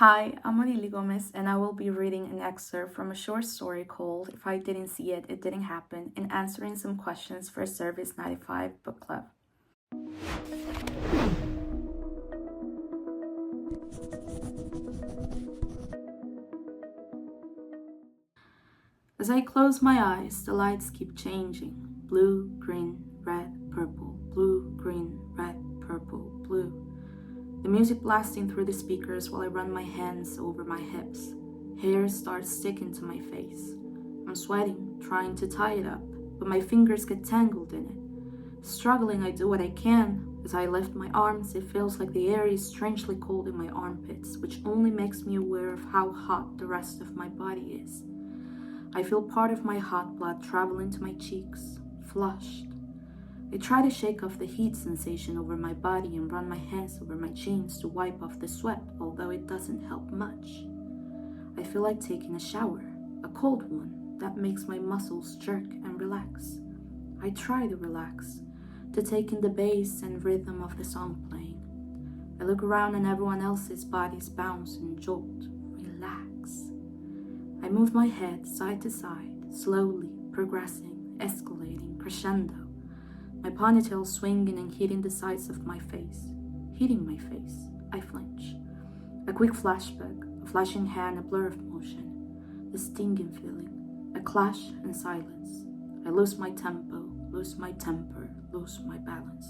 Hi, I'm Marily Gomez, and I will be reading an excerpt from a short story called If I Didn't See It, It Didn't Happen, and answering some questions for Service 95 Book Club. As I close my eyes, the lights keep changing. Blue, green, red, purple, blue, green, red, purple, blue. The music blasting through the speakers while I run my hands over my hips. Hair starts sticking to my face. I'm sweating, trying to tie it up, but my fingers get tangled in it. Struggling, I do what I can. As I lift my arms, it feels like the air is strangely cold in my armpits, which only makes me aware of how hot the rest of my body is. I feel part of my hot blood travel into my cheeks, flushed. I try to shake off the heat sensation over my body and run my hands over my jeans to wipe off the sweat, although it doesn't help much. I feel like taking a shower, a cold one that makes my muscles jerk and relax. I try to relax, to take in the bass and rhythm of the song playing. I look around and everyone else's bodies bounce and jolt, relax. I move my head side to side, slowly, progressing, escalating, crescendo. My ponytail swinging and hitting the sides of my face. Hitting my face, I flinch. A quick flashback, a flashing hand, a blur of motion. The stinging feeling, a clash and silence. I lose my tempo, lose my temper, lose my balance.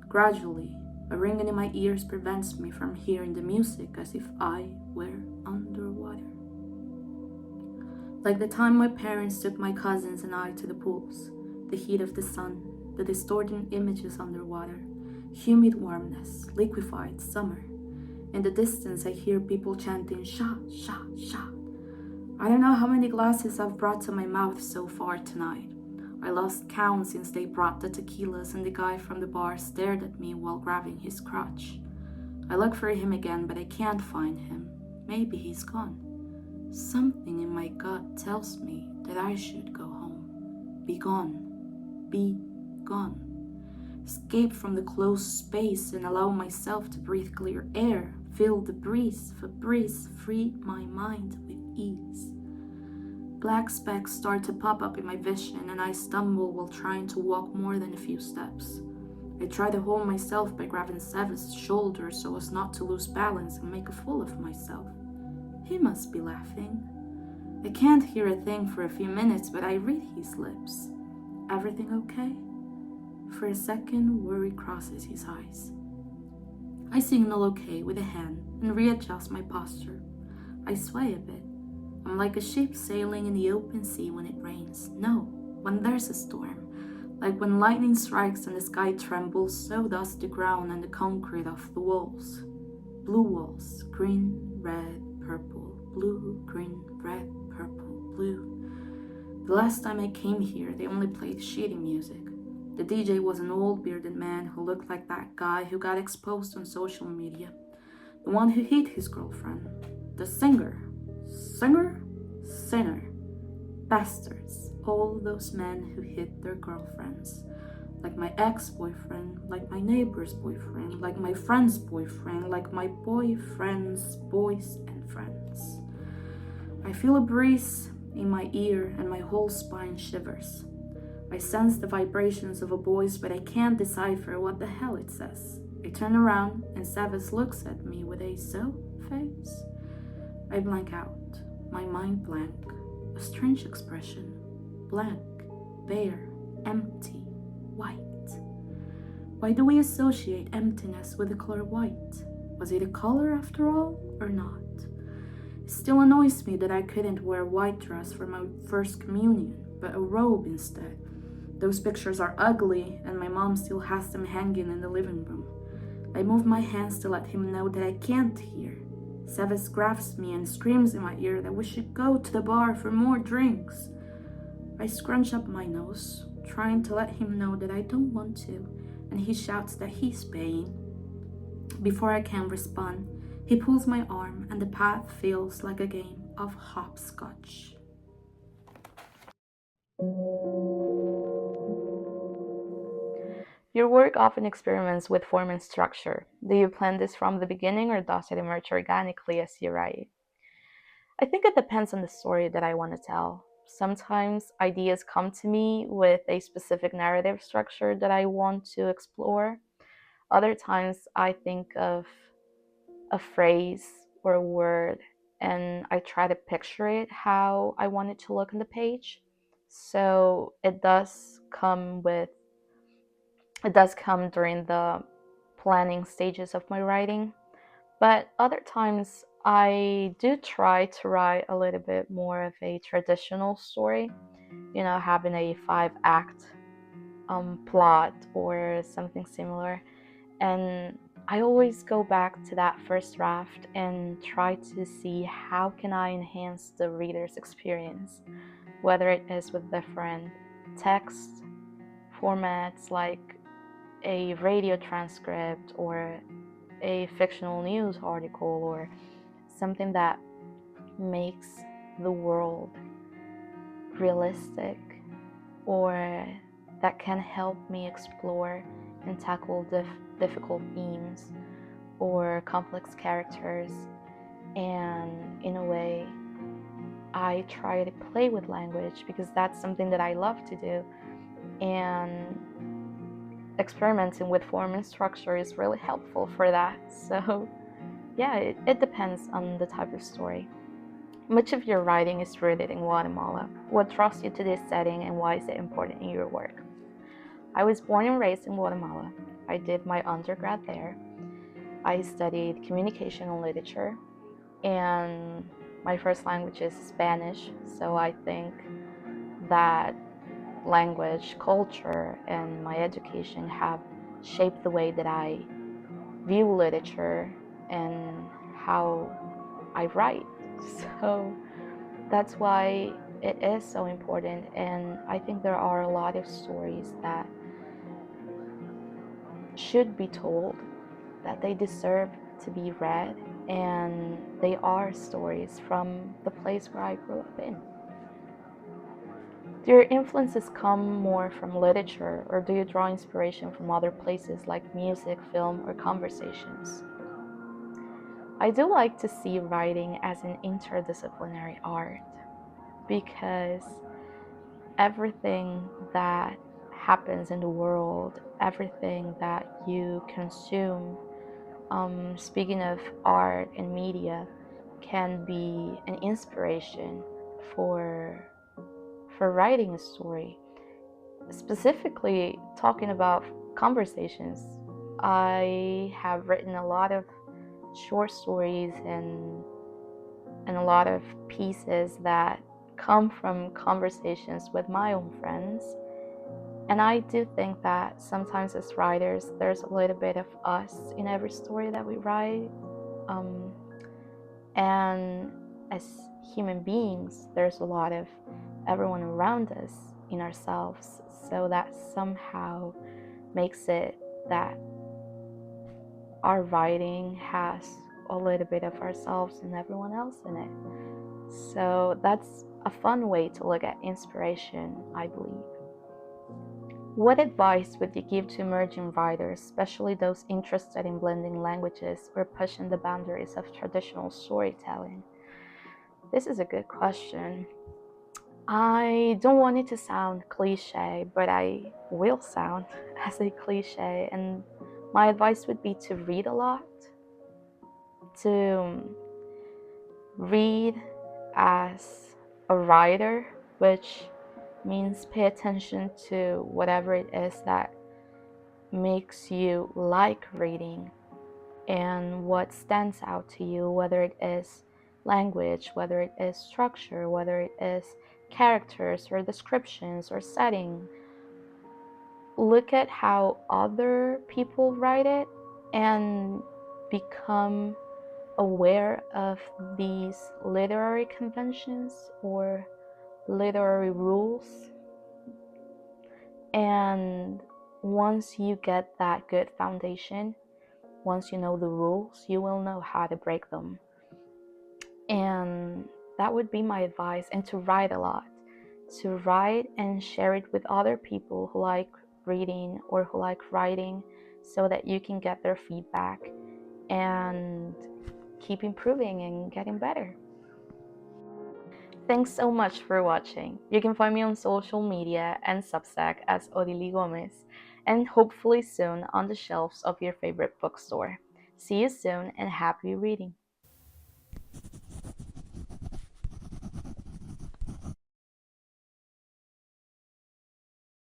Gradually, a ringing in my ears prevents me from hearing the music as if I were underwater. Like the time my parents took my cousins and I to the pools, the heat of the sun, the distorting images underwater, humid warmness, liquefied summer. In the distance, I hear people chanting, shot, shot, shot. I don't know how many glasses I've brought to my mouth so far tonight. I lost count since they brought the tequilas and the guy from the bar stared at me while grabbing his crotch. I look for him again, but I can't find him. Maybe he's gone. Something in my gut tells me that I should go home. Be gone. Be gone. Escape from the closed space and allow myself to breathe clear air, feel the breeze, free my mind with ease. Black specks start to pop up in my vision and I stumble while trying to walk more than a few steps. I try to hold myself by grabbing Seva's shoulder so as not to lose balance and make a fool of myself. He must be laughing. I can't hear a thing for a few minutes, but I read his lips. Everything okay? For a second, worry crosses his eyes. I signal okay with a hand and readjust my posture. I sway a bit. I'm like a ship sailing in the open sea when it rains. No, when there's a storm. Like when lightning strikes and the sky trembles, so does the ground and the concrete of the walls. Blue walls, green, red, purple, blue, green, red, purple, blue. The last time I came here, they only played shitty music. The DJ was an old bearded man who looked like that guy who got exposed on social media. The one who hit his girlfriend. The singer. Sinner. Bastards. All those men who hit their girlfriends. Like my ex-boyfriend, like my neighbor's boyfriend, like my friend's boyfriend, like my boyfriend's boys and friends. I feel a breeze in my ear and my whole spine shivers. I sense the vibrations of a voice, but I can't decipher what the hell it says. I turn around and Savas looks at me with a so face. I blank out, my mind blank, a strange expression, blank, bare, empty, white. Why do we associate emptiness with the color white? Was it a color after all, or not? It still annoys me that I couldn't wear a white dress for my first communion, but a robe instead. Those pictures are ugly, and my mom still has them hanging in the living room. I move my hands to let him know that I can't hear. Savas grabs me and screams in my ear that we should go to the bar for more drinks. I scrunch up my nose, trying to let him know that I don't want to, and he shouts that he's paying. Before I can respond, he pulls my arm and the path feels like a game of hopscotch. Your work often experiments with form and structure. Do you plan this from the beginning or does it emerge organically as you write? I think it depends on the story that I want to tell. Sometimes ideas come to me with a specific narrative structure that I want to explore. Other times I think of a phrase or a word and I try to picture it how I want it to look on the page. So it does come during the planning stages of my writing. But other times I do try to write a little bit more of a traditional story, having a 5 act plot or something similar. And I always go back to that first draft and try to see how can I enhance the reader's experience, whether it is with different text formats like a radio transcript or a fictional news article or something that makes the world realistic or that can help me explore and tackle difficult themes or complex characters. And in a way, I try to play with language because that's something that I love to do. And experimenting with form and structure is really helpful for that. So yeah, it depends on the type of story. Much of your writing is rooted in Guatemala. What draws you to this setting and why is it important in your work? I was born and raised in Guatemala. I did my undergrad there. I studied communication and literature, and my first language is Spanish, so I think that language, culture, and my education have shaped the way that I view literature and how I write. So that's why it is so important, and I think there are a lot of stories that should be told, that they deserve to be read, and they are stories from the place where I grew up in. Do your influences come more from literature, or do you draw inspiration from other places like music, film, or conversations? I do like to see writing as an interdisciplinary art because everything that happens in the world, everything that you consume, speaking of art and media, can be an inspiration for writing a story. Specifically, talking about conversations, I have written a lot of short stories and a lot of pieces that come from conversations with my own friends. And I do think that sometimes as writers, there's a little bit of us in every story that we write. And as human beings, there's a lot of everyone around us in ourselves. So that somehow makes it that our writing has a little bit of ourselves and everyone else in it. So that's a fun way to look at inspiration, I believe. What advice would you give to emerging writers, especially those interested in blending languages or pushing the boundaries of traditional storytelling? This is a good question. I don't want it to sound cliche, but I will sound as a cliche. And my advice would be to read a lot, to read as a writer, which means pay attention to whatever it is that makes you like reading and what stands out to you, whether it is language, whether it is structure, whether it is characters or descriptions or setting. Look at how other people write it and become aware of these literary conventions or literary rules. And once you get that good foundation, once you know the rules, you will know how to break them. And that would be my advice. And to write a lot, to write and share it with other people who like reading or who like writing so that you can get their feedback and keep improving and getting better. Thanks so much for watching. You can find me on social media and Substack as Odili Gomez, and hopefully soon on the shelves of your favorite bookstore. See you soon and happy reading!